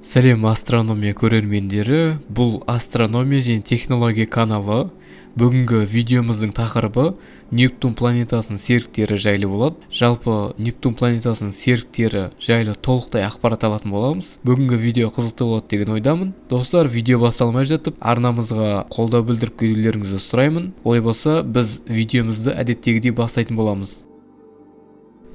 Сәлем астрономия көрермендері, бұл астрономия және технология каналы. Бүгінгі видеомыздың тақырыбы Нептун планетасының серіктері жайлы болады. Жалпы Нептун планетасының серіктері жайлы толықтай ақпарат алатын боламыз. Бүгінгі видео қызықты болады деген ойдамын. Достар, видео басталмай жатып, арнамызға қолдау білдіріп кетулеріңізді сұраймын. Олай болса, біз видеомызды әдеттегідей бастайтын боламыз.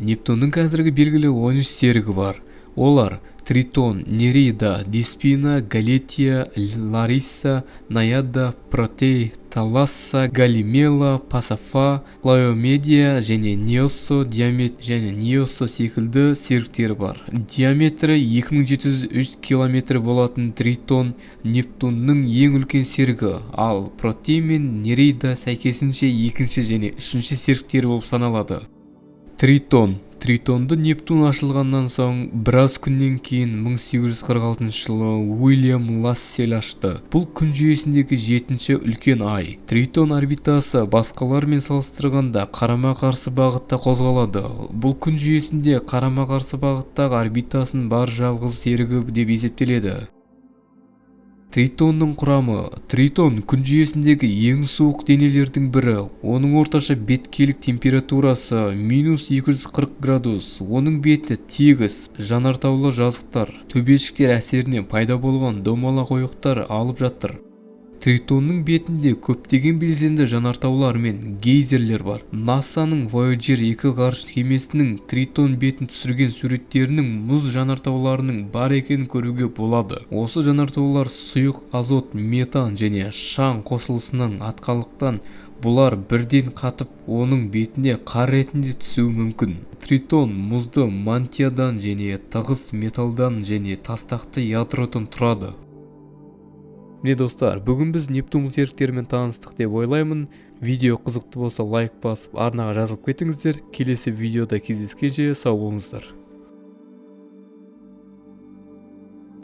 Нептунның қазіргі белгілі 13 серігі бар. Олар Тритон, Нереида, Деспина, Галетия, Лариса, Наяда, Протей, Таласса, Галимела, Пасафа, Лаомедия және Неоссо, және Неоссо секілді серіктері бар. Диаметрі 2703 км болатын Тритон Нептунның ең үлкен серігі, ал Протей мен Нереида сәйкесінше екінші және үшінші серіктері болып саналады. Тритонды Нептун ашылғаннан соң біраз күннен кейін 1846 жылы Уильям Лассель ашты. Бұл күн жүйесіндегі 7-ші үлкен ай. Тритон орбитасы басқалармен салыстырғанда қарама-қарсы бағытта қозғалады. Бұл күн жүйесінде қарама-қарсы бағыттағы орбитасының бар жалғыз серігі деп есептеледі. Тритонның құрамы. Тритон күн жүйесіндегі ең суық денелердің бірі. Оның орташа беткейлік температурасы -240 градус. Оның беті тегіс, жанартаулы жазықтар, төбешіктер әсерінен пайда болған домалақ ойықтар алып жатыр. Тритонның бетінде көптеген белсенді жанартаулар мен гейзерлер бар. НАСАның Voyager 2 ғарыш кемесінің Тритон бетін түсірген суреттерінің мұз жанартауларының бар екенін көруге болады. Осы жанартаулар сұйық азот, метан және шаң қосылысынан атқалықтан, бұлар бірден қатып, оның бетіне қар ретінде түсуі мүмкін. Тритон мұзды мантиядан және тығыз металдан және тастақты ядродан тұрады. Міне достар, бүгін біз Нептун серіктерімен таныстық деп ойлаймын. Видео қызықты болса лайк басып, арнаға жазылып кетіңіздер. Келесі видеода кездескенше сау болыңыздар.